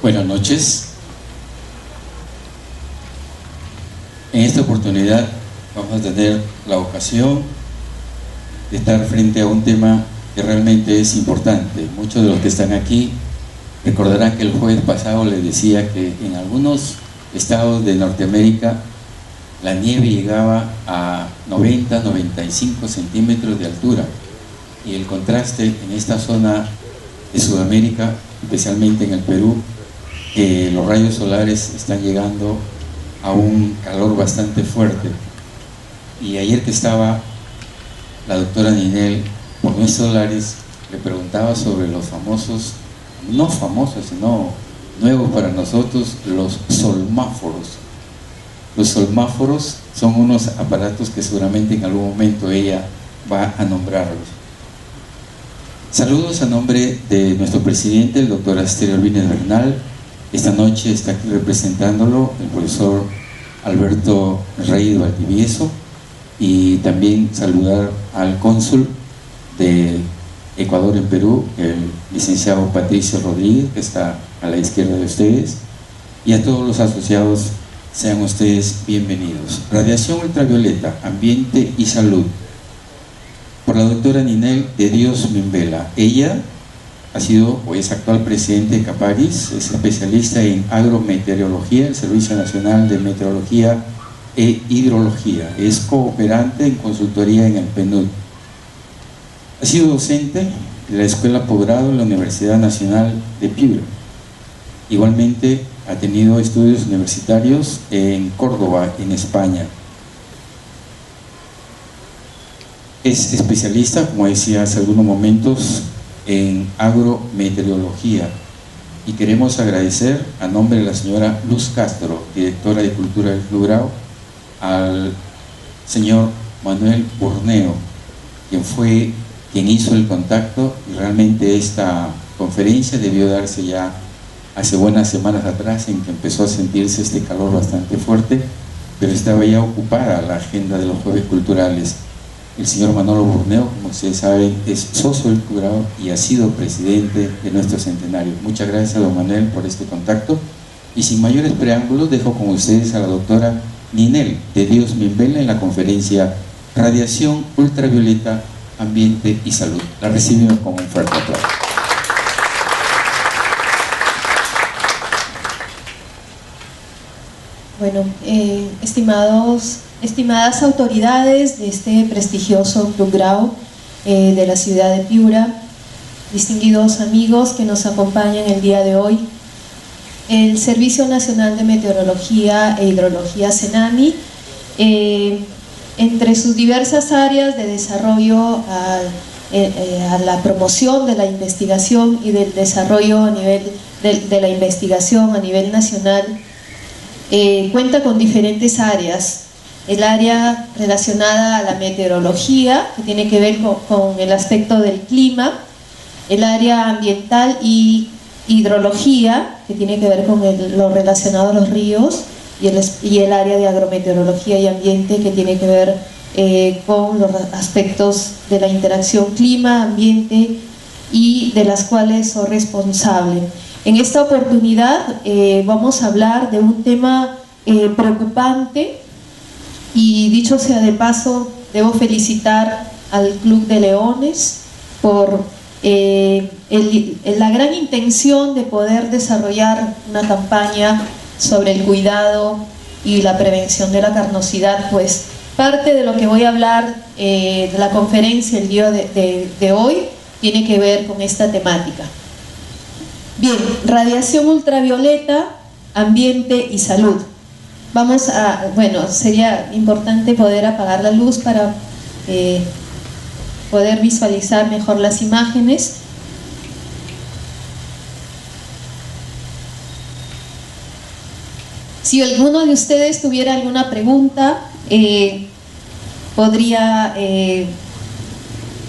Buenas noches. En esta oportunidad vamos a tener la ocasión de estar frente a un tema que realmente es importante. Muchos de los que están aquí recordarán que el jueves pasado les decía que en algunos estados de Norteamérica la nieve llegaba a 90-95 centímetros de altura, y el contraste en esta zona de Sudamérica, especialmente en el Perú, que los rayos solares están llegando a un calor bastante fuerte. Y ayer que estaba la doctora Ninel por nuestros solares, le preguntaba sobre los famosos, no famosos, sino nuevos para nosotros, los solmáforos. Los solmáforos son unos aparatos que seguramente en algún momento ella va a nombrarlos. Saludos a nombre de nuestro presidente, el doctor Asterio Albines Bernal. Esta noche está aquí representándolo el profesor Alberto Rey de Valdivieso, y también saludar al cónsul de Ecuador en Perú, el licenciado Patricio Rodríguez, que está a la izquierda de ustedes, y a todos los asociados. Sean ustedes bienvenidos. Radiación ultravioleta, ambiente y salud, por la doctora Ninel de Dios Mimbela. Ella ha sido o es actual presidente de Caparis, es especialista en agrometeorología, el Servicio Nacional de Meteorología e Hidrología, es cooperante en consultoría en el PNUD. Ha sido docente de la Escuela Posgrado en la Universidad Nacional de Piura. Igualmente ha tenido estudios universitarios en Córdoba, en España. Es especialista, como decía hace algunos momentos, en agrometeorología, y queremos agradecer a nombre de la señora Luz Castro, directora de Cultura del Logrado, al señor Manuel Burneo, quien hizo el contacto, y realmente esta conferencia debió darse ya hace buenas semanas atrás, en que empezó a sentirse este calor bastante fuerte, pero estaba ya ocupada la agenda de los jueves culturales. El señor Manolo Burneo, como ustedes saben, es socio del Logrado y ha sido presidente de nuestro centenario. Muchas gracias a don Manuel por este contacto, y sin mayores preámbulos dejo con ustedes a la doctora Ninel de Dios Mimbela en la conferencia Radiación Ultravioleta, Ambiente y Salud. La recibimos con un fuerte aplauso. Bueno, estimadas autoridades de este prestigioso Logrado de la ciudad de Piura, distinguidos amigos que nos acompañan el día de hoy, el Servicio Nacional de Meteorología e Hidrología CENAMI, entre sus diversas áreas de desarrollo a la promoción de la investigación y del desarrollo a nivel de la investigación a nivel nacional, cuenta con diferentes áreas. El área relacionada a la meteorología, que tiene que ver con el aspecto del clima, el área ambiental y hidrología, que tiene que ver con lo relacionado a los ríos, y el área de agrometeorología y ambiente, que tiene que ver con los aspectos de la interacción clima-ambiente, y de las cuales soy responsable. En esta oportunidad vamos a hablar de un tema preocupante, y dicho sea de paso, debo felicitar al Club de Leones por la gran intención de poder desarrollar una campaña sobre el cuidado y la prevención de la carnosidad, pues parte de lo que voy a hablar de la conferencia el día de hoy tiene que ver con esta temática. Bien, radiación ultravioleta, ambiente y salud. Sería importante poder apagar la luz para poder visualizar mejor las imágenes. Si alguno de ustedes tuviera alguna pregunta, podría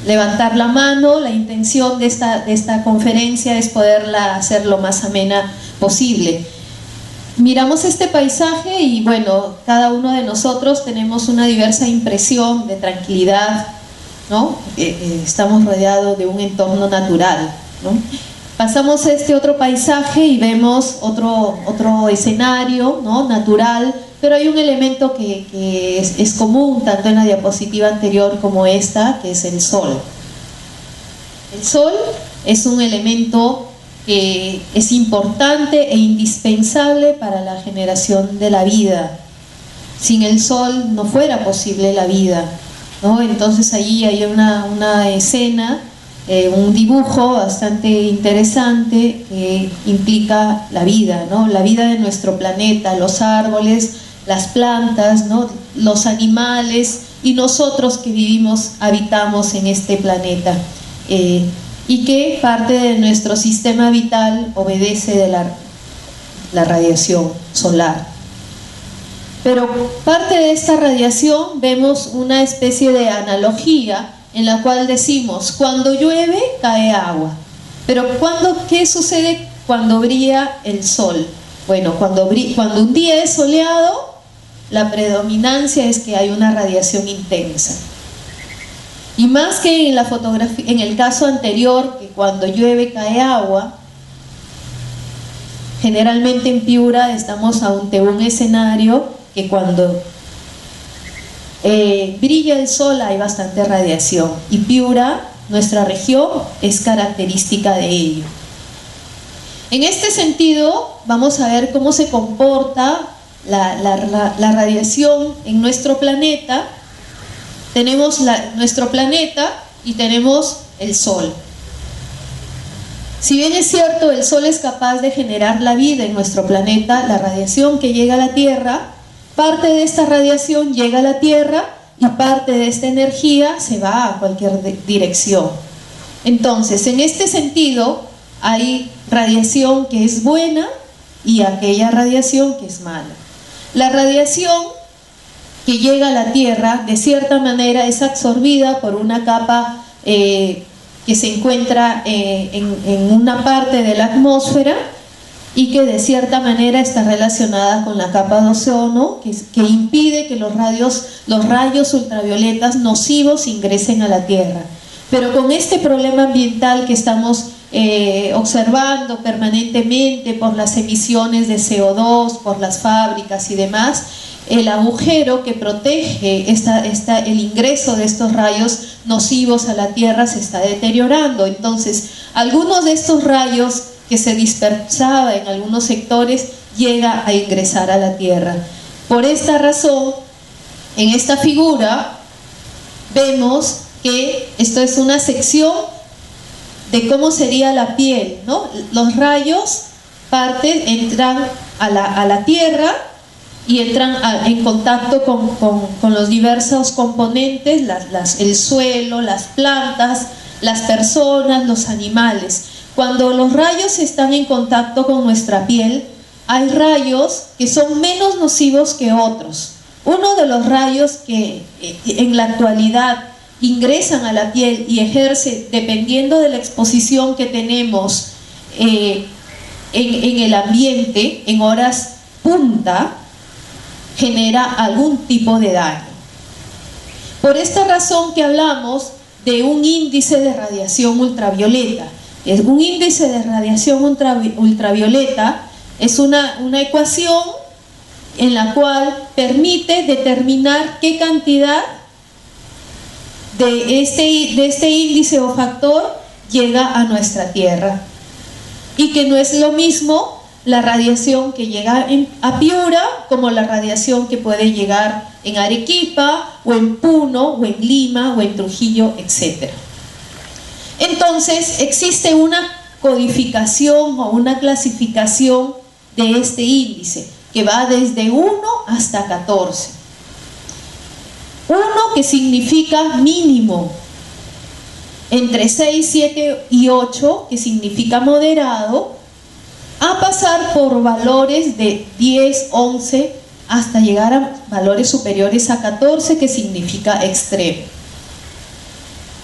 levantar la mano. La intención de esta conferencia es poderla hacer lo más amena posible. Miramos este paisaje y bueno, cada uno de nosotros tenemos una diversa impresión de tranquilidad, ¿no? Estamos rodeados de un entorno natural, ¿no? Pasamos a este otro paisaje y vemos otro escenario, ¿no?, natural, pero hay un elemento que es común tanto en la diapositiva anterior como esta, que es el sol. El sol es un elemento que es importante e indispensable para la generación de la vida. Sin el sol no fuera posible la vida, ¿no? Entonces allí hay una escena, un dibujo bastante interesante que implica la vida, ¿no? La vida de nuestro planeta, los árboles, las plantas, ¿no?, los animales y nosotros que habitamos en este planeta, y que parte de nuestro sistema vital obedece de la radiación solar. Pero parte de esta radiación vemos una especie de analogía en la cual decimos, cuando llueve cae agua, pero ¿qué sucede cuando brilla el sol? Bueno, cuando un día es soleado, la predominancia es que hay una radiación intensa. Y más que en la fotografía, en el caso anterior, que cuando llueve cae agua, generalmente en Piura estamos ante un escenario que cuando brilla el sol hay bastante radiación, y Piura, nuestra región, es característica de ello. En este sentido, vamos a ver cómo se comporta la radiación en nuestro planeta. Tenemos nuestro planeta y tenemos el sol. Si bien es cierto, el sol es capaz de generar la vida en nuestro planeta, la radiación que llega a la Tierra, parte de esta radiación llega a la Tierra y parte de esta energía se va a cualquier dirección. Entonces, en este sentido, hay radiación que es buena y aquella radiación que es mala. La radiación que llega a la Tierra, de cierta manera, es absorbida por una capa que se encuentra en una parte de la atmósfera y que de cierta manera está relacionada con la capa de ozono, que impide que los rayos ultravioletas nocivos ingresen a la Tierra. Pero con este problema ambiental que estamos observando permanentemente por las emisiones de CO2, por las fábricas y demás, el agujero que protege el ingreso de estos rayos nocivos a la Tierra se está deteriorando. Entonces, algunos de estos rayos que se dispersaba en algunos sectores llega a ingresar a la Tierra. Por esta razón, en esta figura vemos que esto es una sección de cómo sería la piel, ¿no? Los rayos entran a la Tierra y entran en contacto con los diversos componentes, el suelo, las plantas, las personas, los animales. Cuando los rayos están en contacto con nuestra piel, hay rayos que son menos nocivos que otros. Uno de los rayos que en la actualidad ingresan a la piel y ejerce, dependiendo de la exposición que tenemos en el ambiente, en horas punta, genera algún tipo de daño. Por esta razón que hablamos de un índice de radiación ultravioleta. Un índice de radiación ultravioleta es una ecuación en la cual permite determinar qué cantidad de este índice o factor llega a nuestra Tierra, y que no es lo mismo la radiación que llega a Piura como la radiación que puede llegar en Arequipa o en Puno o en Lima o en Trujillo, etc. Entonces existe una codificación o una clasificación de este índice que va desde 1 hasta 14. 1 que significa mínimo, entre 6, 7 y 8 que significa moderado, a pasar por valores de 10, 11 hasta llegar a valores superiores a 14 que significa extremo.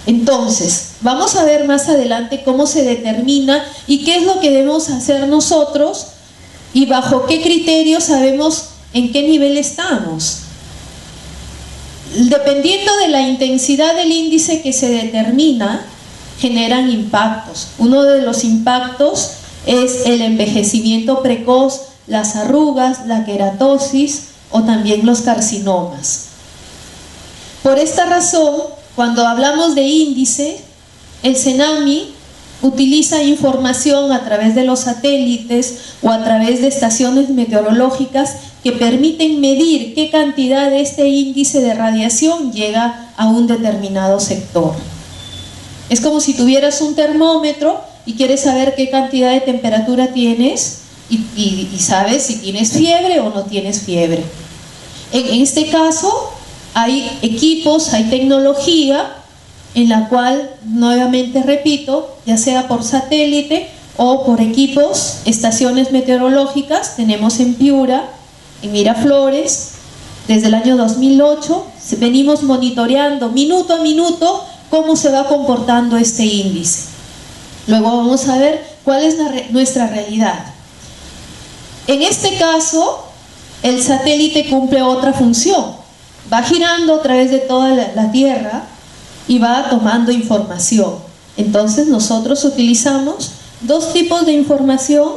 Entonces, vamos a ver más adelante cómo se determina y qué es lo que debemos hacer nosotros y bajo qué criterios sabemos en qué nivel estamos. Dependiendo de la intensidad del índice que se determina, generan impactos. Uno de los impactos es el envejecimiento precoz, las arrugas, la queratosis o también los carcinomas. Por esta razón, cuando hablamos de índice, el CENAMI utiliza información a través de los satélites o a través de estaciones meteorológicas que permiten medir qué cantidad de este índice de radiación llega a un determinado sector. Es como si tuvieras un termómetro y quieres saber qué cantidad de temperatura tienes y sabes si tienes fiebre o no tienes fiebre. En este caso hay equipos, hay tecnología en la cual, nuevamente repito, ya sea por satélite o por equipos, estaciones meteorológicas, tenemos en Piura, en Miraflores, desde el año 2008, venimos monitoreando minuto a minuto cómo se va comportando este índice. Luego vamos a ver cuál es nuestra realidad. En este caso, el satélite cumple otra función, va girando a través de toda la Tierra y va tomando información. Entonces nosotros utilizamos dos tipos de información,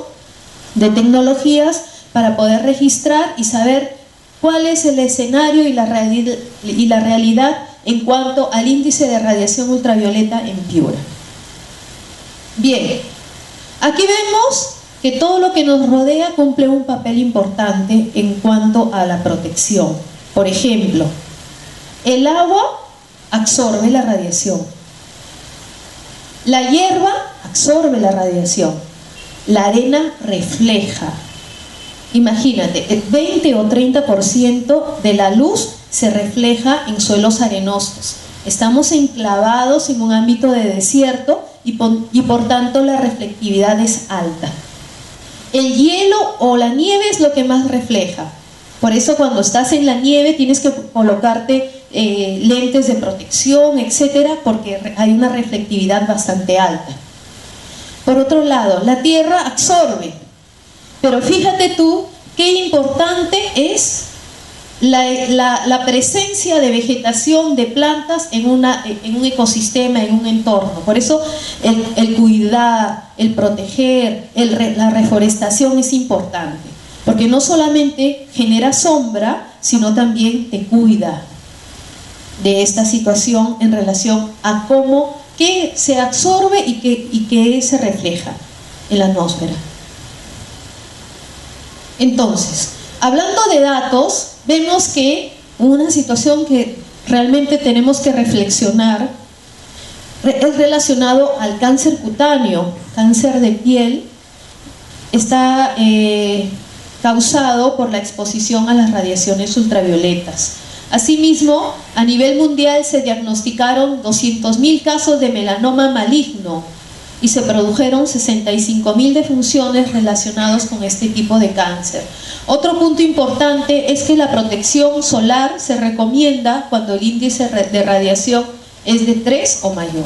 de tecnologías, para poder registrar y saber cuál es el escenario y la realidad en cuanto al índice de radiación ultravioleta en Piura. Bien, aquí vemos que todo lo que nos rodea cumple un papel importante en cuanto a la protección. Por ejemplo, el agua absorbe la radiación, la hierba absorbe la radiación, la arena refleja. Imagínate, el 20 o 30% de la luz se refleja en suelos arenosos. Estamos enclavados en un ámbito de desierto y por tanto la reflectividad es alta. El hielo o la nieve es lo que más refleja. Por eso cuando estás en la nieve tienes que colocarte lentes de protección, etcétera, porque hay una reflectividad bastante alta. Por otro lado, la tierra absorbe, pero fíjate tú qué importante es la presencia de vegetación, de plantas en un ecosistema, en un entorno. Por eso el cuidar, el proteger, la reforestación es importante, porque no solamente genera sombra, sino también te cuida de esta situación en relación a qué se absorbe y qué se refleja en la atmósfera. Entonces, hablando de datos, vemos que una situación que realmente tenemos que reflexionar es relacionado al cáncer cutáneo, cáncer de piel. Está causado por la exposición a las radiaciones ultravioletas. Asimismo, a nivel mundial se diagnosticaron 200.000 casos de melanoma maligno y se produjeron 65.000 defunciones relacionadas con este tipo de cáncer. Otro punto importante es que la protección solar se recomienda cuando el índice de radiación es de 3 o mayor.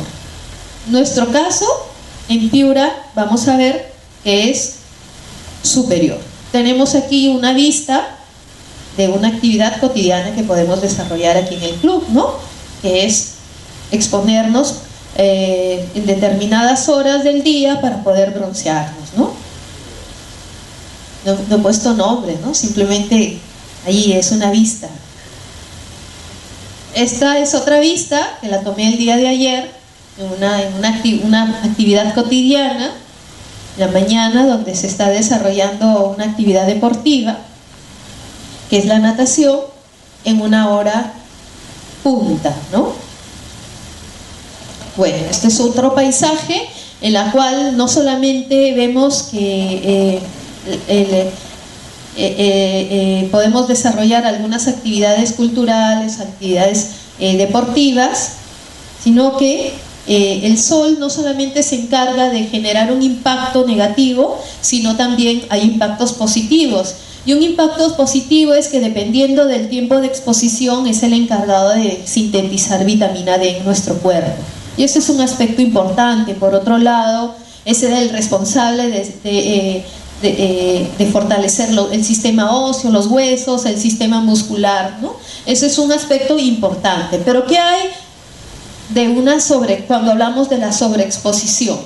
Nuestro caso, en Piura, vamos a ver que es superior. Tenemos aquí una vista de una actividad cotidiana que podemos desarrollar aquí en el club, ¿no? Que es exponernos en determinadas horas del día para poder broncearnos, ¿no? No he puesto nombre, ¿no? Simplemente ahí es una vista. Esta es otra vista que la tomé el día de ayer en una actividad cotidiana, en la mañana, donde se está desarrollando una actividad deportiva, que es la natación, en una hora punta, ¿no? Bueno, este es otro paisaje en la cual no solamente vemos que podemos desarrollar algunas actividades culturales, actividades deportivas, sino que el sol no solamente se encarga de generar un impacto negativo, sino también hay impactos positivos. Y un impacto positivo es que dependiendo del tiempo de exposición es el encargado de sintetizar vitamina D en nuestro cuerpo. Y ese es un aspecto importante. Por otro lado, es el responsable de fortalecer el sistema óseo, los huesos, el sistema muscular, ¿no? Ese es un aspecto importante. Pero ¿qué hay cuando hablamos de la sobreexposición.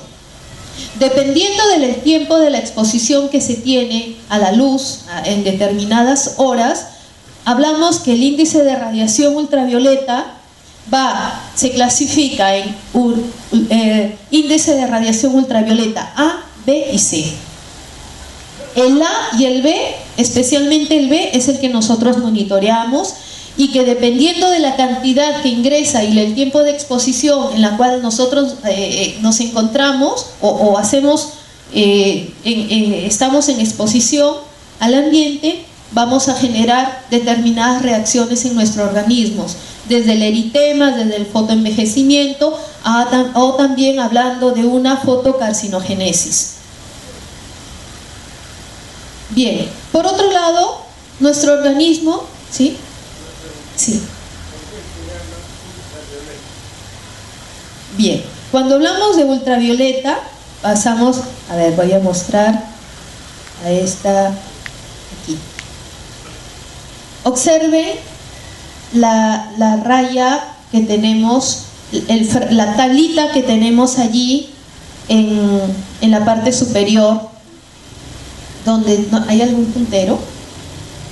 Dependiendo del tiempo de la exposición que se tiene a la luz en determinadas horas, hablamos que el índice de radiación ultravioleta se clasifica en índice de radiación ultravioleta A, B y C. El A y el B, especialmente el B, es el que nosotros monitoreamos, y que dependiendo de la cantidad que ingresa y el tiempo de exposición en la cual nosotros nos encontramos o hacemos, estamos en exposición al ambiente, vamos a generar determinadas reacciones en nuestro organismo, desde el eritema, desde el fotoenvejecimiento, o también hablando de una fotocarcinogénesis. Bien, por otro lado, nuestro organismo, ¿sí? Sí. Bien, cuando hablamos de ultravioleta, pasamos, a ver, voy a mostrar a esta aquí. Observen la raya que tenemos, la tablita que tenemos allí en la parte superior, donde ¿hay algún puntero?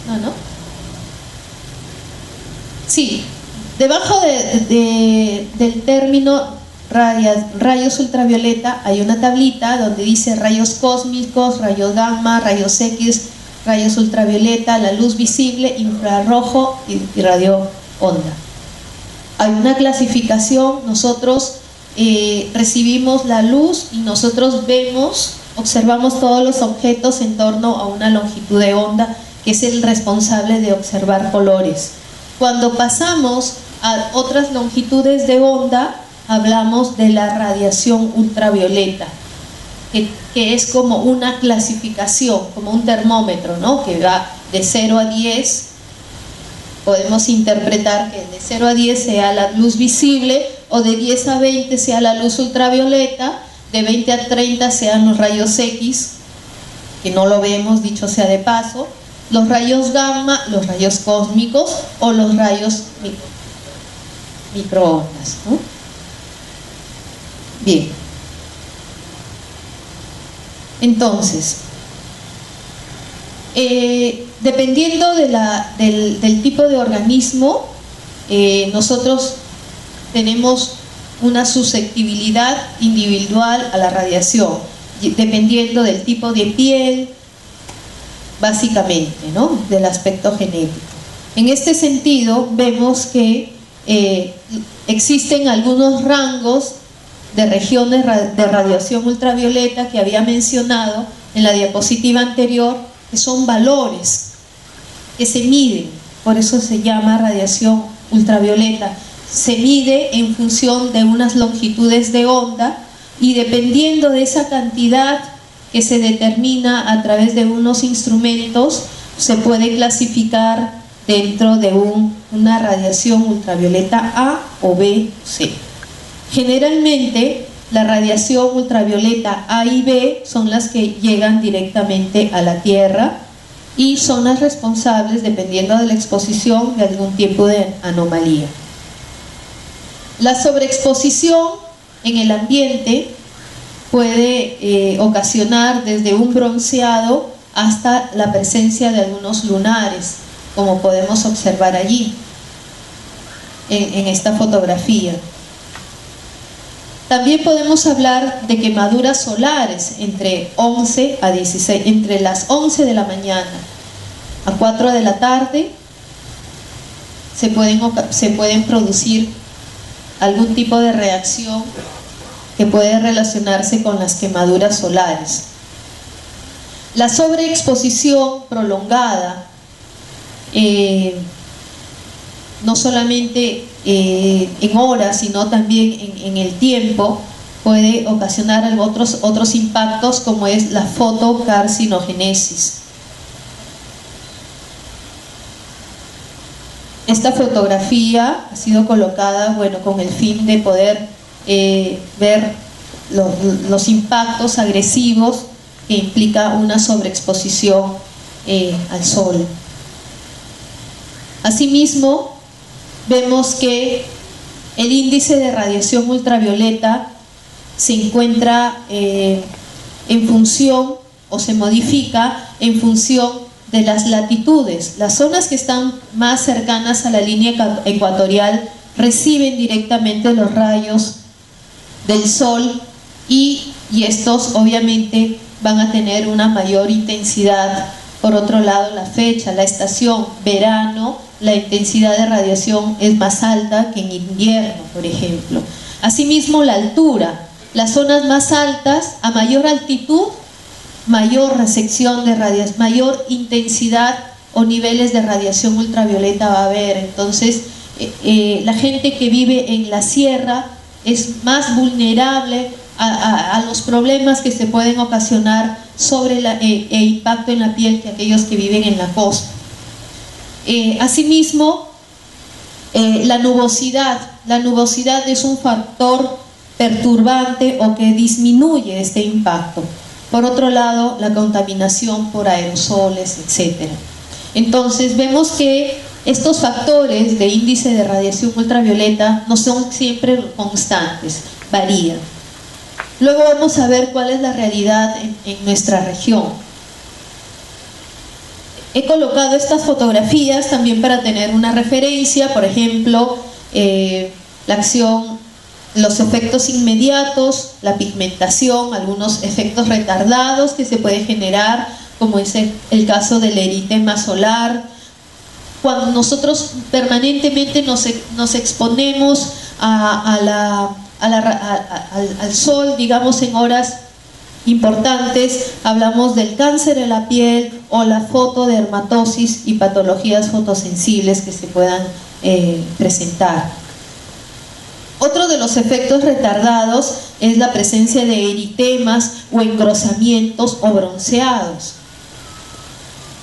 No. Sí, debajo del término rayos ultravioleta hay una tablita donde dice rayos cósmicos, rayos gamma, rayos X, rayos ultravioleta, la luz visible, infrarrojo y radio onda. Hay una clasificación, nosotros recibimos la luz y nosotros observamos todos los objetos en torno a una longitud de onda, que es el responsable de observar colores. Cuando pasamos a otras longitudes de onda, hablamos de la radiación ultravioleta, que es como una clasificación, como un termómetro, ¿no? Que va de 0 a 10, podemos interpretar que de 0 a 10 sea la luz visible, o de 10 a 20 sea la luz ultravioleta, de 20 a 30 sean los rayos X, que no lo vemos, dicho sea de paso, los rayos gamma, los rayos cósmicos o los rayos microondas, ¿no? Bien. Entonces, dependiendo del tipo de organismo, nosotros tenemos una susceptibilidad individual a la radiación, dependiendo del tipo de piel, básicamente, ¿no? Del aspecto genético. En este sentido, vemos que existen algunos rangos de regiones de radiación ultravioleta que había mencionado en la diapositiva anterior, que son valores que se miden, por eso se llama radiación ultravioleta. Se mide en función de unas longitudes de onda y dependiendo de esa cantidad que se determina a través de unos instrumentos, se puede clasificar dentro de una radiación ultravioleta A o B o C. Generalmente la radiación ultravioleta A y B son las que llegan directamente a la Tierra y son las responsables, dependiendo de la exposición, de algún tipo de anomalía. La sobreexposición en el ambiente puede ocasionar desde un bronceado hasta la presencia de algunos lunares, como podemos observar allí en esta fotografía. También podemos hablar de quemaduras solares entre las 11 de la mañana a 4 de la tarde. Se pueden producir algún tipo de reacción que puede relacionarse con las quemaduras solares. La sobreexposición prolongada, no solamente en horas, sino también en el tiempo, puede ocasionar otros impactos, como es la fotocarcinogénesis. Esta fotografía ha sido colocada, bueno, con el fin de poder ver los impactos agresivos que implica una sobreexposición al sol. Asimismo, vemos que el índice de radiación ultravioleta se encuentra en función o se modifica en función de las latitudes. Las zonas que están más cercanas a la línea ecuatorial reciben directamente los rayos del sol y estos obviamente van a tener una mayor intensidad. Por otro lado, la fecha, la estación, verano, la intensidad de radiación es más alta que en invierno, por ejemplo. Asimismo, la altura. Las zonas más altas, a mayor altitud, mayor recepción de radiación, mayor intensidad o niveles de radiación ultravioleta va a haber. Entonces, la gente que vive en la sierra es más vulnerable a los problemas que se pueden ocasionar sobre el impacto en la piel que aquellos que viven en la costa. Asimismo, la nubosidad. La nubosidad es un factor perturbante o que disminuye este impacto. Por otro lado, la contaminación por aerosoles, etc. Entonces, vemos que estos factores de índice de radiación ultravioleta no son siempre constantes, varían. Luego vamos a ver cuál es la realidad en nuestra región. He colocado estas fotografías también para tener una referencia, por ejemplo, la acción, los efectos inmediatos, la pigmentación, algunos efectos retardados que se puede generar, como es el caso del eritema solar. Cuando nosotros permanentemente nos exponemos al sol, digamos en horas importantes, hablamos del cáncer de la piel o la fotodermatosis y patologías fotosensibles que se puedan presentar. Otro de los efectos retardados es la presencia de eritemas o engrosamientos o bronceados.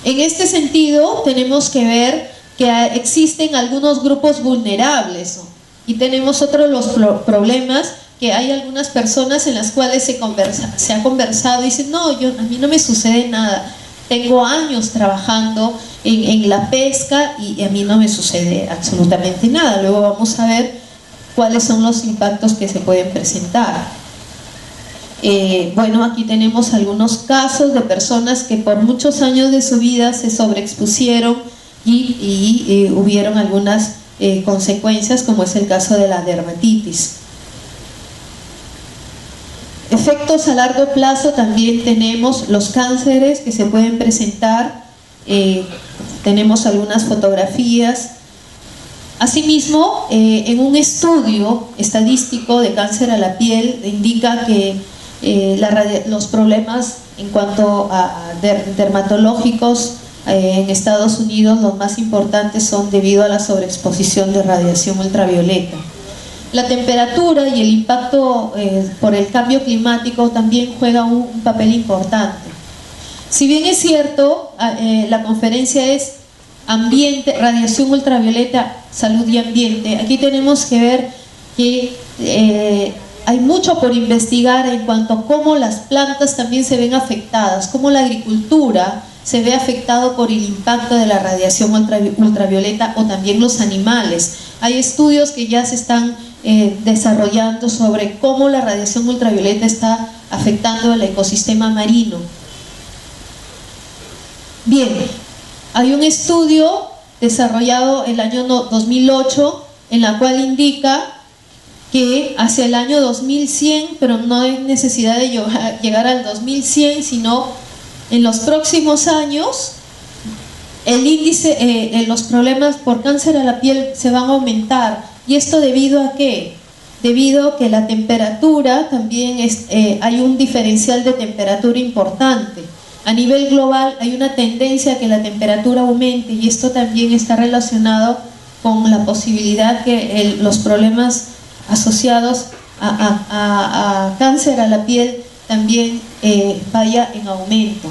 En este sentido, tenemos que ver que existen algunos grupos vulnerables, ¿no? Y tenemos otro de los problemas, que hay algunas personas en las cuales se ha conversado y dicen, no, a mí no me sucede nada, tengo años trabajando en la pesca y a mí no me sucede absolutamente nada. Luego vamos a ver cuáles son los impactos que se pueden presentar. Bueno, aquí tenemos algunos casos de personas que por muchos años de su vida se sobreexpusieron y hubieron algunas consecuencias, como es el caso de la dermatitis. Efectos a largo plazo también tenemos los cánceres que se pueden presentar, tenemos algunas fotografías. Asimismo, en un estudio estadístico de cáncer a la piel indica que los problemas en cuanto a dermatológicos en Estados Unidos, los más importantes son debido a la sobreexposición de radiación ultravioleta. La temperatura y el impacto por el cambio climático también juega un papel importante. Si bien es cierto, la conferencia es ambiente, radiación ultravioleta, salud y ambiente, aquí tenemos que ver que hay mucho por investigar en cuanto a cómo las plantas también se ven afectadas, cómo la agricultura se ve afectado por el impacto de la radiación ultravioleta, o también los animales. Hay estudios que ya se están desarrollando sobre cómo la radiación ultravioleta está afectando el ecosistema marino. Bien, hay un estudio desarrollado el año 2008 en la cual indica que hacia el año 2100, pero no hay necesidad de llegar al 2100, sino en los próximos años el índice, los problemas por cáncer a la piel se van a aumentar. ¿Y esto debido a qué? Debido a que la temperatura también hay un diferencial de temperatura importante. A nivel global hay una tendencia a que la temperatura aumente, y esto también está relacionado con la posibilidad que los problemas asociados a cáncer a la piel también vaya en aumento.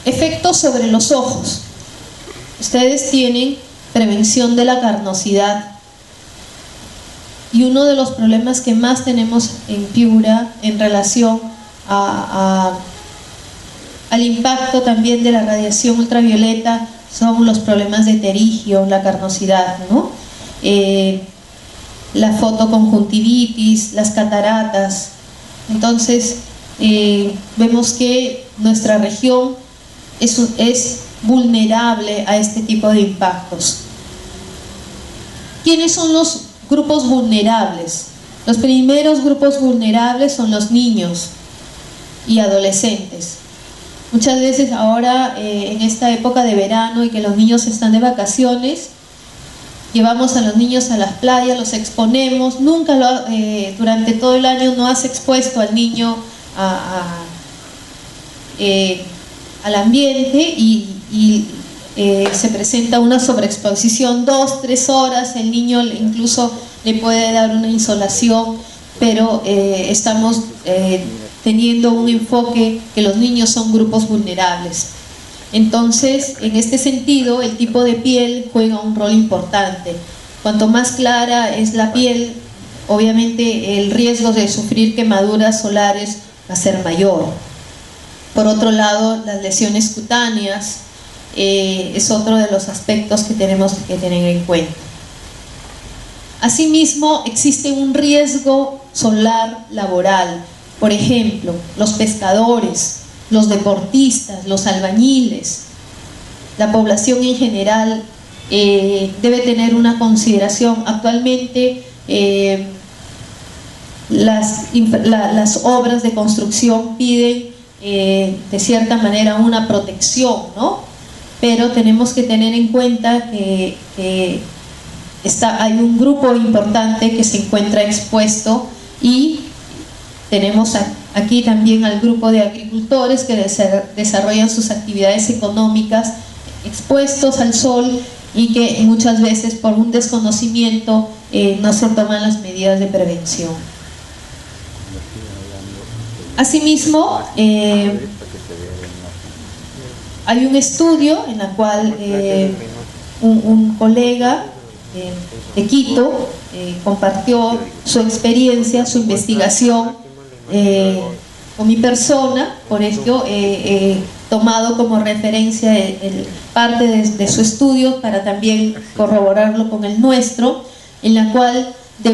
Efectos sobre los ojos. Ustedes tienen prevención de la carnosidad, y uno de los problemas que más tenemos en Piura en relación a al impacto también de la radiación ultravioleta son los problemas de terigio, la carnosidad, ¿no? La fotoconjuntivitis, las cataratas. Entonces, vemos que nuestra región es vulnerable a este tipo de impactos. ¿Quiénes son los grupos vulnerables? Los primeros grupos vulnerables son los niños y adolescentes. Muchas veces ahora, en esta época de verano y que los niños están de vacaciones, llevamos a los niños a las playas, los exponemos. Nunca durante todo el año no has expuesto al niño al ambiente y se presenta una sobreexposición 2-3 horas. El niño incluso le puede dar una insolación, pero estamos teniendo un enfoque que los niños son grupos vulnerables. Entonces, en este sentido, el tipo de piel juega un rol importante. Cuanto más clara es la piel, obviamente el riesgo de sufrir quemaduras solares va a ser mayor. Por otro lado, las lesiones cutáneas es otro de los aspectos que tenemos que tener en cuenta. Asimismo, existe un riesgo solar laboral. Por ejemplo, los pescadores, los deportistas, los albañiles, la población en general debe tener una consideración. Actualmente las obras de construcción piden de cierta manera una protección, ¿no? Pero tenemos que tener en cuenta que hay un grupo importante que se encuentra expuesto, y tenemos aquí también al grupo de agricultores que desarrollan sus actividades económicas expuestos al sol y que muchas veces por un desconocimiento no se toman las medidas de prevención. Asimismo, hay un estudio en el cual un colega de Quito compartió su experiencia, su investigación con mi persona. Por ello he tomado como referencia parte de su estudio para también corroborarlo con el nuestro, en la cual de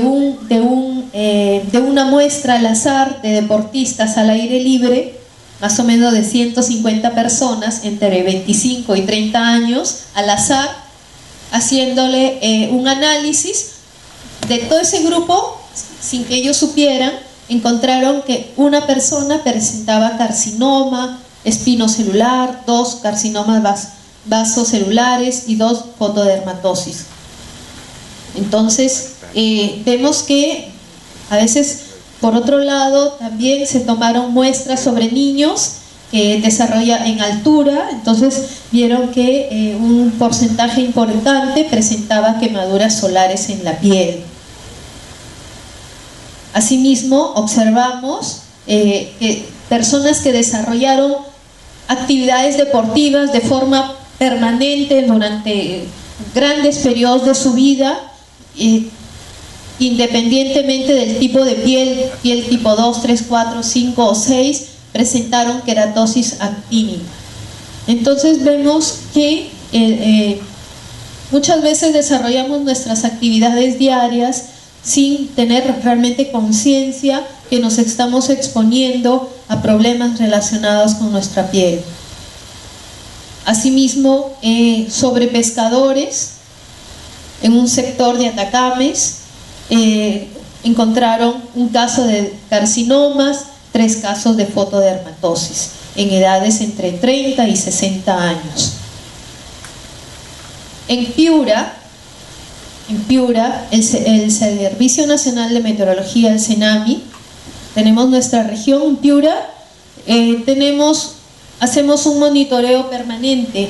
una muestra al azar de deportistas al aire libre, más o menos de 150 personas entre 25 y 30 años, al azar, haciéndole un análisis de todo ese grupo, sin que ellos supieran, encontraron que una persona presentaba carcinoma espinocelular, 2 carcinomas vasocelulares y 2 fotodermatosis. Entonces, vemos que a veces, por otro lado, también se tomaron muestras sobre niños que desarrollan en altura. Entonces vieron que un porcentaje importante presentaba quemaduras solares en la piel. Asimismo, observamos que personas que desarrollaron actividades deportivas de forma permanente durante grandes periodos de su vida, independientemente del tipo de piel tipo 2, 3, 4, 5 o 6, presentaron queratosis actínica. Entonces vemos que muchas veces desarrollamos nuestras actividades diarias sin tener realmente conciencia que nos estamos exponiendo a problemas relacionados con nuestra piel. Asimismo, sobre pescadores, en un sector de Atacames, encontraron un caso de carcinomas, 3 casos de fotodermatosis en edades entre 30 y 60 años. En Piura, el Servicio Nacional de Meteorología, el SENAMI, tenemos nuestra región. En Piura hacemos un monitoreo permanente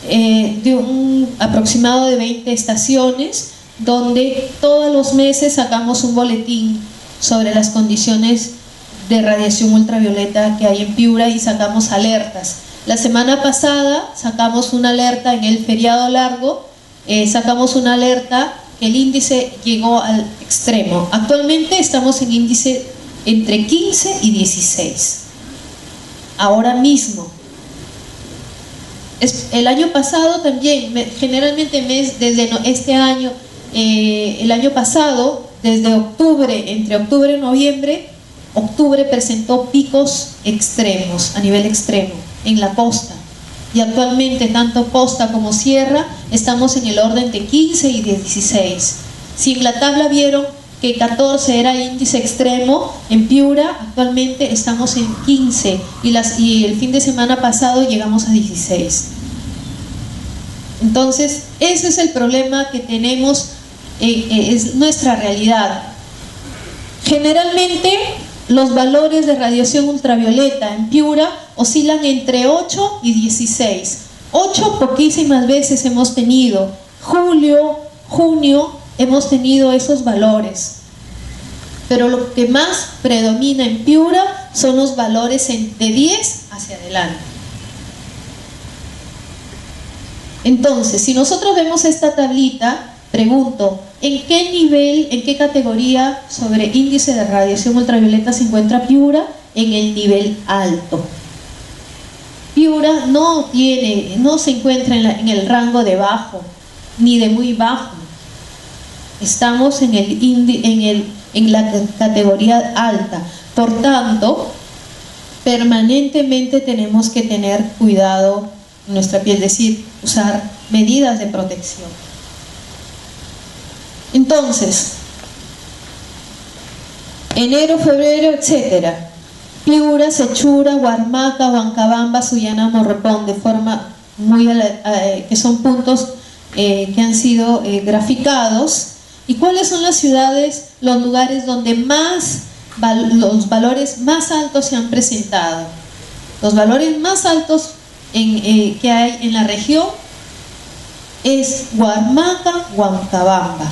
de un aproximado de 20 estaciones, donde todos los meses sacamos un boletín sobre las condiciones de radiación ultravioleta que hay en Piura y sacamos alertas. La semana pasada sacamos una alerta en el feriado largo, sacamos una alerta que el índice llegó al extremo. Actualmente estamos en índice entre 15 y 16. ahora mismo. El año pasado también, generalmente desde este año, el año pasado, desde octubre, entre octubre y noviembre, octubre presentó picos extremos, a nivel extremo, en la costa. Y actualmente, tanto costa como sierra, estamos en el orden de 15 y de 16. Si en la tabla vieron que 14 era índice extremo, en Piura actualmente estamos en 15 y el fin de semana pasado llegamos a 16. Entonces, ese es el problema que tenemos, es nuestra realidad. Generalmente, los valores de radiación ultravioleta en Piura oscilan entre 8 y 16. 8 poquísimas veces hemos tenido. Julio, junio, hemos tenido esos valores. Pero lo que más predomina en Piura son los valores de 10 hacia adelante. Entonces, si nosotros vemos esta tablita, pregunto, ¿en qué nivel, en qué categoría sobre índice de radiación ultravioleta se encuentra Piura? En el nivel alto. Piura no se encuentra en el rango de bajo, ni de muy bajo. Estamos en la categoría alta. Por tanto, permanentemente tenemos que tener cuidado en nuestra piel, es decir, usar medidas de protección. Entonces, enero, febrero, etcétera. Piura, Sechura, Huarmaca, Huancabamba, Sullana, Morropón, de forma muy que son puntos que han sido graficados. ¿Y cuáles son las ciudades, los lugares donde los valores más altos se han presentado? Los valores más altos que hay en la región es Huarmaca, Huancabamba.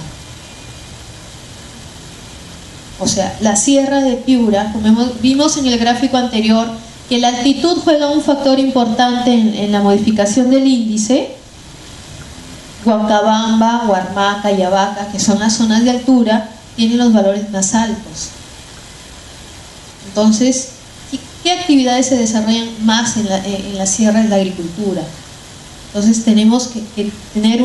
O sea, la sierra de Piura, como vimos en el gráfico anterior, que la altitud juega un factor importante en la modificación del índice. Huancabamba, Huarmaca y Avaca, que son las zonas de altura, tienen los valores más altos. Entonces, ¿qué actividades se desarrollan más en la sierra? Es la agricultura. Entonces tenemos que tener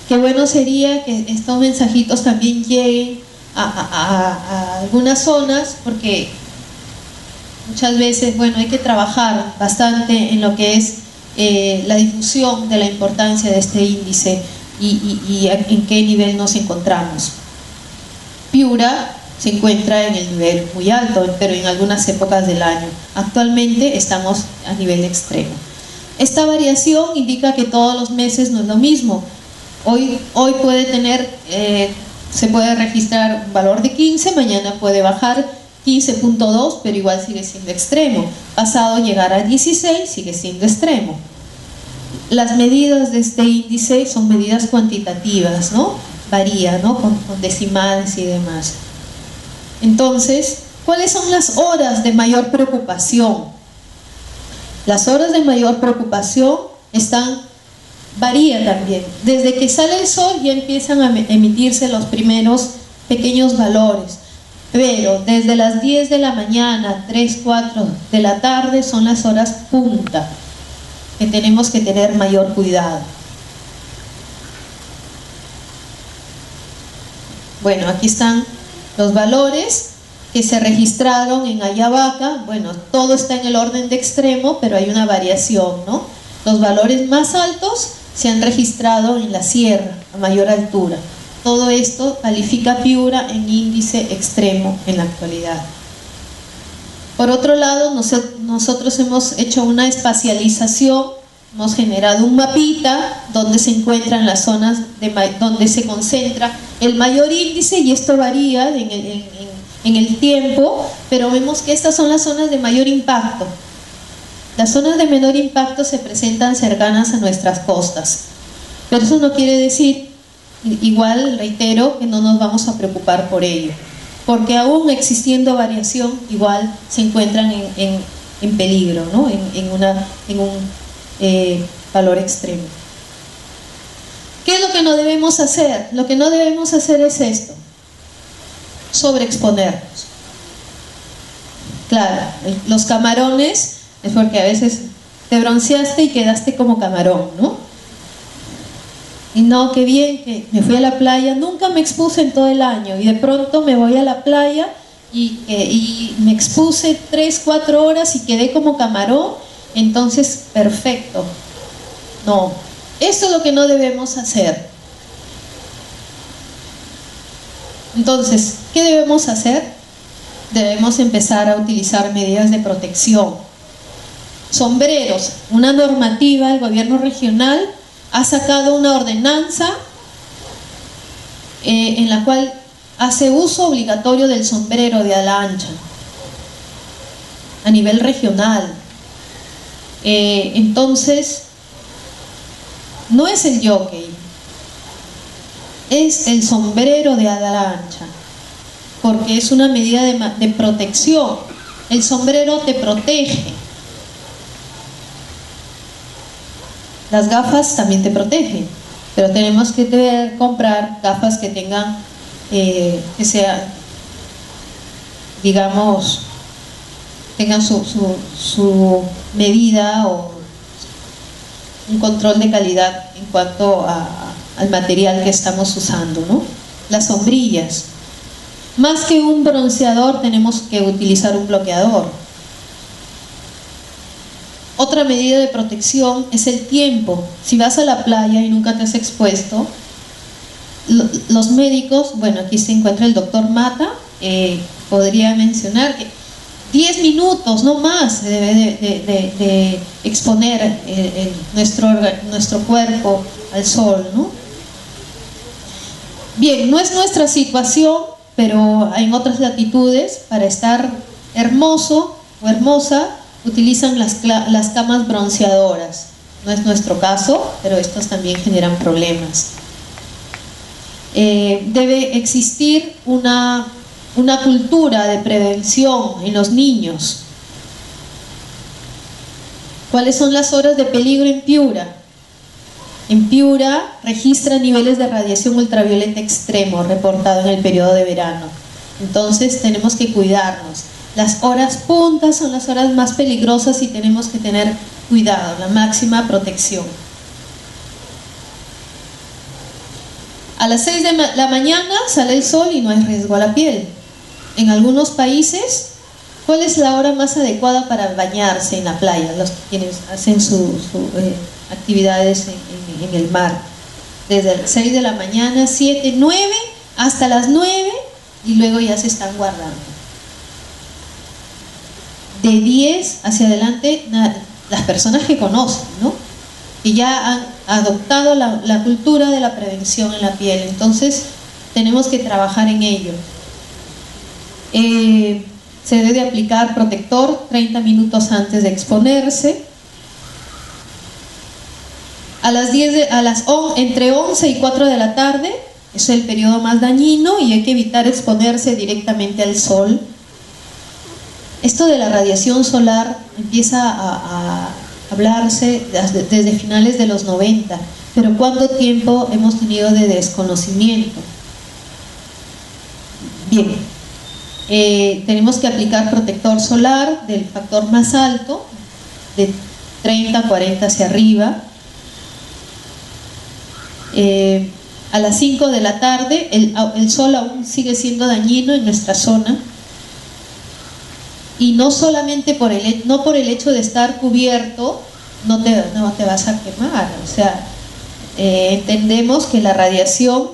qué bueno sería que estos mensajitos también lleguen a algunas zonas, porque muchas veces, bueno, hay que trabajar bastante en lo que es la difusión de la importancia de este índice y en qué nivel nos encontramos. Piura se encuentra en el nivel muy alto, pero en algunas épocas del año. Actualmente estamos a nivel extremo. Esta variación indica que todos los meses no es lo mismo. Hoy puede tener, se puede registrar un valor de 15, mañana puede bajar 15.2, pero igual sigue siendo extremo. Pasado llegar a 16, sigue siendo extremo. Las medidas de este índice son medidas cuantitativas, ¿no? Varía, ¿no? Con decimales y demás. Entonces, ¿cuáles son las horas de mayor preocupación? Las horas de mayor preocupación varía también. Desde que sale el sol ya empiezan a emitirse los primeros pequeños valores. Pero desde las 10 de la mañana, 3, 4 de la tarde son las horas punta, que tenemos que tener mayor cuidado. Bueno, aquí están los valores que se registraron en Ayabaca. Bueno, todo está en el orden de extremo, pero hay una variación, ¿no? Los valores más altos se han registrado en la sierra, a mayor altura. Todo esto califica Piura en índice extremo en la actualidad. Por otro lado, nosotros hemos hecho una espacialización, hemos generado un mapita donde se encuentran las zonas donde se concentra el mayor índice, y esto varía en el tiempo, pero vemos que estas son las zonas de mayor impacto. Las zonas de menor impacto se presentan cercanas a nuestras costas, pero eso no quiere decir, igual reitero, que no nos vamos a preocupar por ello, porque aún existiendo variación, igual se encuentran en peligro, ¿no? en un valor extremo. ¿Qué es lo que no debemos hacer? Lo que no debemos hacer es esto: sobreexponernos. Claro, los camarones es porque a veces te bronceaste y quedaste como camarón, ¿no? Y no, qué bien, que me fui a la playa, nunca me expuse en todo el año y de pronto me voy a la playa y me expuse 3, 4 horas y quedé como camarón, entonces perfecto. No, esto es lo que no debemos hacer. Entonces, ¿qué debemos hacer? Debemos empezar a utilizar medidas de protección. Sombreros, una normativa, el gobierno regional ha sacado una ordenanza en la cual hace uso obligatorio del sombrero de ala ancha a nivel regional. Entonces, no es el jockey, es el sombrero de ala ancha, porque es una medida de protección. El sombrero te protege. Las gafas también te protegen, pero tenemos que comprar gafas que tengan, que sean, digamos, tengan su medida o un control de calidad en cuanto al material que estamos usando, ¿no? Las sombrillas. Más que un bronceador, tenemos que utilizar un bloqueador. Otra medida de protección es el tiempo. Si vas a la playa y nunca te has expuesto, los médicos, bueno, aquí se encuentra el doctor Mata, podría mencionar que 10 minutos, no más, se debe de exponer nuestro cuerpo al sol, ¿no? Bien, no es nuestra situación, pero en otras latitudes, para estar hermoso o hermosa, utilizan las camas bronceadoras. No es nuestro caso, pero estos también generan problemas. Debe existir una cultura de prevención en los niños. ¿Cuáles son las horas de peligro en Piura? En Piura registra niveles de radiación ultravioleta extremo reportado en el periodo de verano. Entonces tenemos que cuidarnos. Las horas puntas son las horas más peligrosas y tenemos que tener cuidado, la máxima protección. A las 6 de la mañana sale el sol y no hay riesgo a la piel. En algunos países, ¿cuál es la hora más adecuada para bañarse en la playa? Los quienes hacen sus actividades en el mar. Desde las 6 de la mañana, 7, 9, hasta las 9 y luego ya se están guardando. De 10 hacia adelante, las personas que conocen, ¿no? Que ya han adoptado la cultura de la prevención en la piel, entonces tenemos que trabajar en ello. Se debe aplicar protector 30 minutos antes de exponerse. Entre 11 y 4 de la tarde es el periodo más dañino y hay que evitar exponerse directamente al sol. Esto de la radiación solar empieza a hablarse desde finales de los 90, pero ¿cuánto tiempo hemos tenido de desconocimiento? Bien, tenemos que aplicar protector solar del factor más alto, de 30 a 40 hacia arriba. A las 5 de la tarde el sol aún sigue siendo dañino en nuestra zona. Y no solamente por el hecho de estar cubierto, no te vas a quemar. O sea, entendemos que la radiación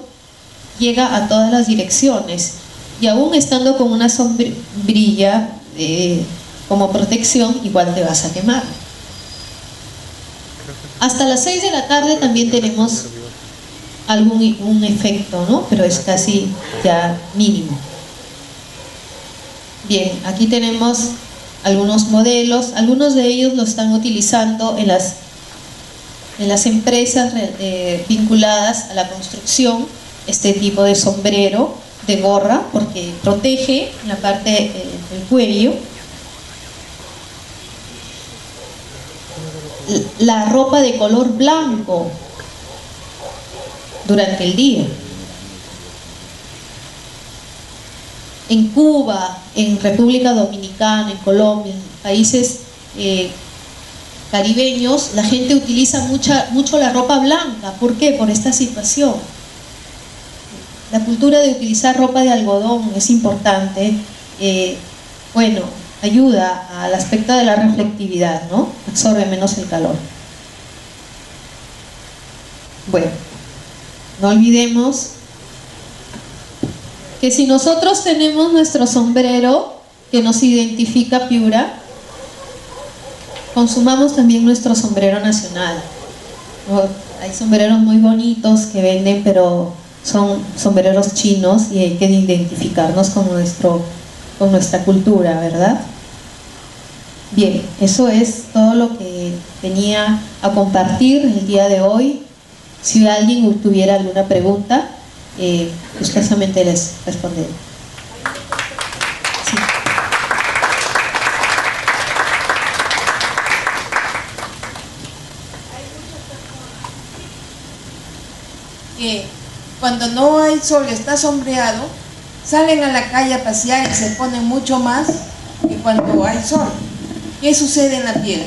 llega a todas las direcciones. Y aún estando con una sombrilla como protección, igual te vas a quemar. Hasta las 6 de la tarde también tenemos un efecto, ¿no? Pero es casi ya mínimo. Bien, aquí tenemos algunos modelos, algunos de ellos lo están utilizando en las empresas vinculadas a la construcción, este tipo de sombrero, de gorra, porque protege la parte del cuello. La ropa de color blanco durante el día. En Cuba, en República Dominicana, en Colombia, países caribeños, la gente utiliza mucho la ropa blanca. ¿Por qué? Por esta situación. La cultura de utilizar ropa de algodón es importante. Bueno, ayuda al aspecto de la reflectividad, ¿no? Absorbe menos el calor. Bueno, no olvidemos que si nosotros tenemos nuestro sombrero que nos identifica Piura, consumamos también nuestro sombrero nacional, ¿no? Hay sombreros muy bonitos que venden, pero son sombreros chinos y hay que identificarnos con nuestra cultura, ¿verdad? Bien, eso es todo lo que venía a compartir el día de hoy. Si alguien tuviera alguna pregunta, gustosamente les responderé. Sí. Que cuando no hay sol, está sombreado, salen a la calle a pasear y se ponen mucho más que cuando hay sol. ¿Qué sucede en la piel?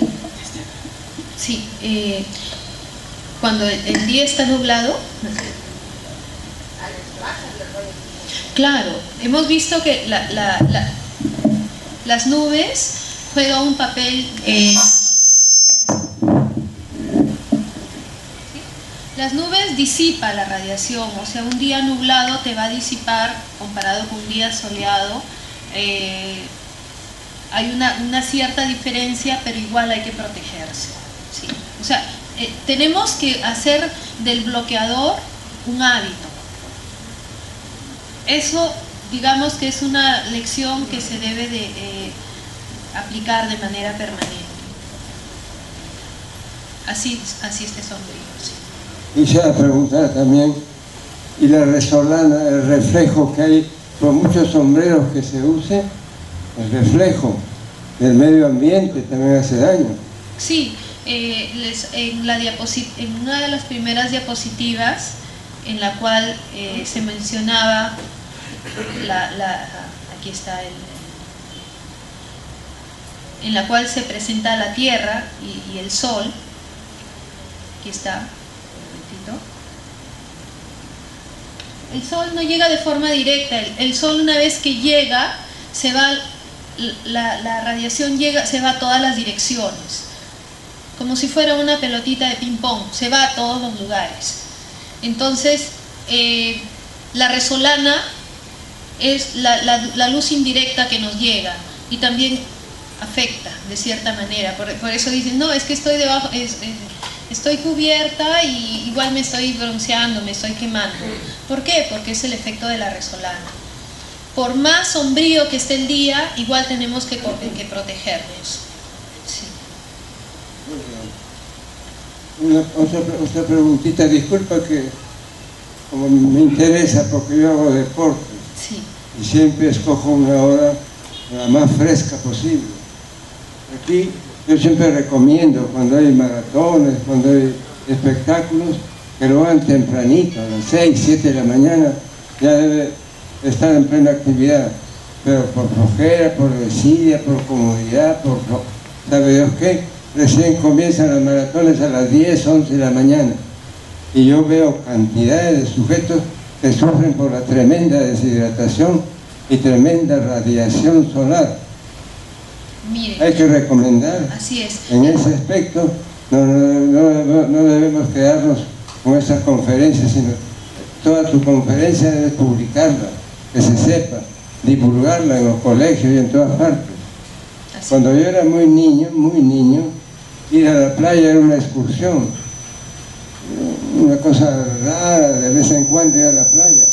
Sí, cuando el día está nublado, claro, hemos visto que las nubes juegan un papel. Las nubes disipan la radiación, o sea, un día nublado te va a disipar comparado con un día soleado. Hay una cierta diferencia, pero igual hay que protegerse, ¿sí? O sea, tenemos que hacer del bloqueador un hábito. Eso, digamos que es una lección que se debe de aplicar de manera permanente. Así este sombrío, sí. Quisiera preguntar también, y la resolana, el reflejo que hay por muchos sombreros que se usen, el reflejo del medio ambiente también hace daño. Sí, en una de las primeras diapositivas en la cual se mencionaba aquí está en la cual se presenta la Tierra y el Sol. Aquí está. El Sol no llega de forma directa. El Sol, una vez que llega, se va, la radiación llega, se va a todas las direcciones, como si fuera una pelotita de ping pong, se va a todos los lugares. Entonces la resolana es la luz indirecta que nos llega y también afecta de cierta manera. Por eso dicen, no, es que estoy debajo, estoy cubierta y igual me estoy bronceando, me estoy quemando. ¿Por qué? Porque es el efecto de la resolana. Por más sombrío que esté el día, igual tenemos que protegernos. Sí. Otra preguntita, disculpa que como me interesa porque yo hago deporte. Sí. Y siempre escojo una hora la más fresca posible. Aquí yo siempre recomiendo cuando hay maratones, cuando hay espectáculos, que lo hagan tempranito, a las 6, 7 de la mañana, ya debe estar en plena actividad, pero por flojera, por desidia, por comodidad, ¿sabe Dios qué? Recién comienzan las maratones a las 10, 11 de la mañana, y yo veo cantidades de sujetos que sufren por la tremenda deshidratación y tremenda radiación solar. Mire, hay que recomendar. Así es. En ese aspecto no debemos quedarnos con esas conferencias, sino toda tu conferencia debes publicarla, que se sepa, divulgarla en los colegios y en todas partes. Así. Cuando yo era muy niño, ir a la playa era una excursión, una cosa rara, de vez en cuando ir a la playa.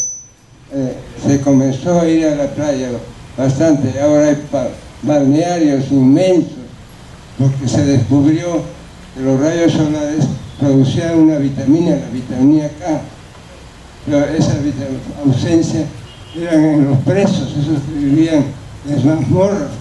Se comenzó a ir a la playa bastante, ahora hay balnearios inmensos, porque se descubrió que los rayos solares producían una vitamina, la vitamina K, pero esa ausencia eran en los presos, esos que vivían en las mazmorras,